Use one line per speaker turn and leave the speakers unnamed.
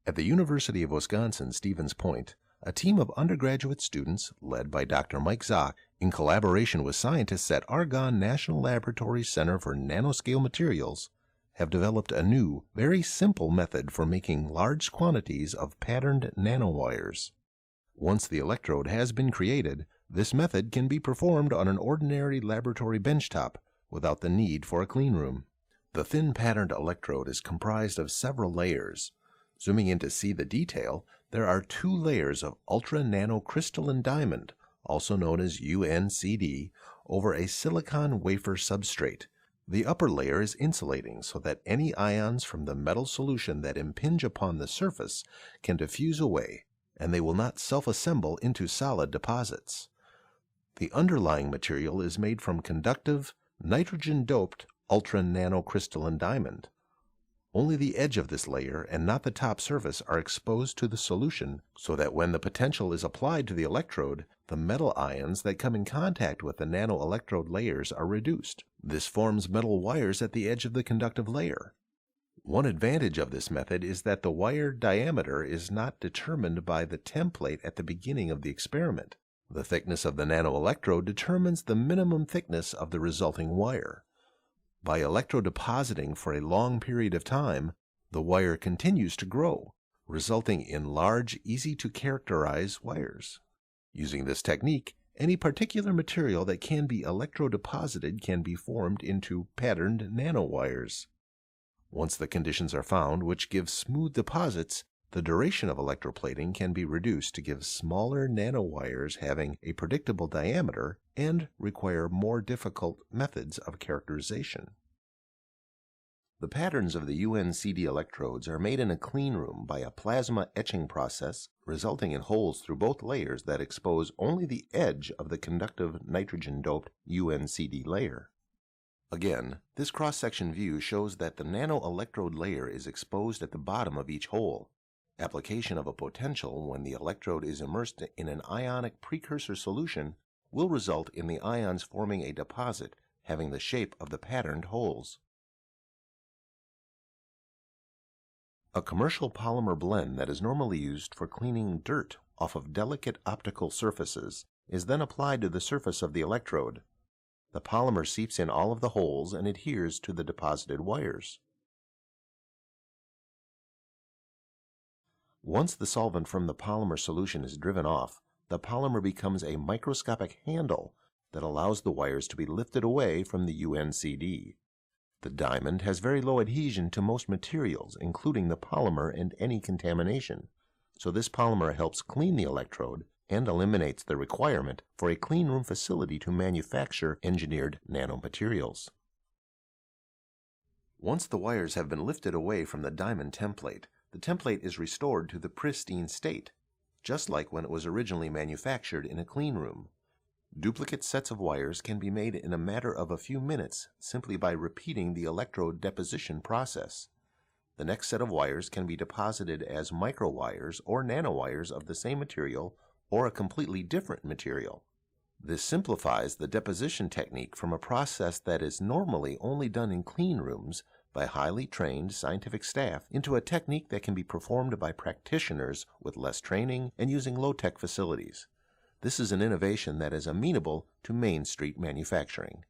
At the University of Wisconsin-Stevens Point, a team of undergraduate students, led by Dr. Mike Zock, in collaboration with scientists at Argonne National Laboratory Center for Nanoscale Materials, have developed a new, very simple method for making large quantities of patterned nanowires. Once the electrode has been created, this method can be performed on an ordinary laboratory benchtop without the need for a cleanroom. The thin patterned electrode is comprised of several layers. Zooming in to see the detail, there are 2 layers of ultra-nanocrystalline diamond, also known as UNCD, over a silicon wafer substrate. The upper layer is insulating so that any ions from the metal solution that impinge upon the surface can diffuse away, and they will not self-assemble into solid deposits. The underlying material is made from conductive, nitrogen-doped ultra-nanocrystalline diamond. Only the edge of this layer and not the top surface are exposed to the solution, so that when the potential is applied to the electrode, the metal ions that come in contact with the nanoelectrode layers are reduced. This forms metal wires at the edge of the conductive layer. One advantage of this method is that the wire diameter is not determined by the template at the beginning of the experiment. The thickness of the nanoelectrode determines the minimum thickness of the resulting wire. By electrodepositing for a long period of time, the wire continues to grow, resulting in large, easy-to-characterize wires. Using this technique, any particular material that can be electrodeposited can be formed into patterned nanowires. Once the conditions are found which give smooth deposits, the duration of electroplating can be reduced to give smaller nanowires having a predictable diameter and require more difficult methods of characterization. The patterns of the UNCD electrodes are made in a cleanroom by a plasma etching process, resulting in holes through both layers that expose only the edge of the conductive nitrogen-doped UNCD layer. Again, this cross-section view shows that the nanoelectrode layer is exposed at the bottom of each hole. Application of a potential when the electrode is immersed in an ionic precursor solution will result in the ions forming a deposit having the shape of the patterned holes. A commercial polymer blend that is normally used for cleaning dirt off of delicate optical surfaces is then applied to the surface of the electrode. The polymer seeps in all of the holes and adheres to the deposited wires. Once the solvent from the polymer solution is driven off, the polymer becomes a microscopic handle that allows the wires to be lifted away from the UNCD. The diamond has very low adhesion to most materials, including the polymer and any contamination, so this polymer helps clean the electrode and eliminates the requirement for a cleanroom facility to manufacture engineered nanomaterials. Once the wires have been lifted away from the diamond template, the template is restored to the pristine state, just like when it was originally manufactured in a cleanroom. Duplicate sets of wires can be made in a matter of a few minutes simply by repeating the electrode deposition process. The next set of wires can be deposited as microwires or nanowires of the same material or a completely different material. This simplifies the deposition technique from a process that is normally only done in clean rooms by highly trained scientific staff into a technique that can be performed by practitioners with less training and using low-tech facilities. This is an innovation that is amenable to Main Street manufacturing.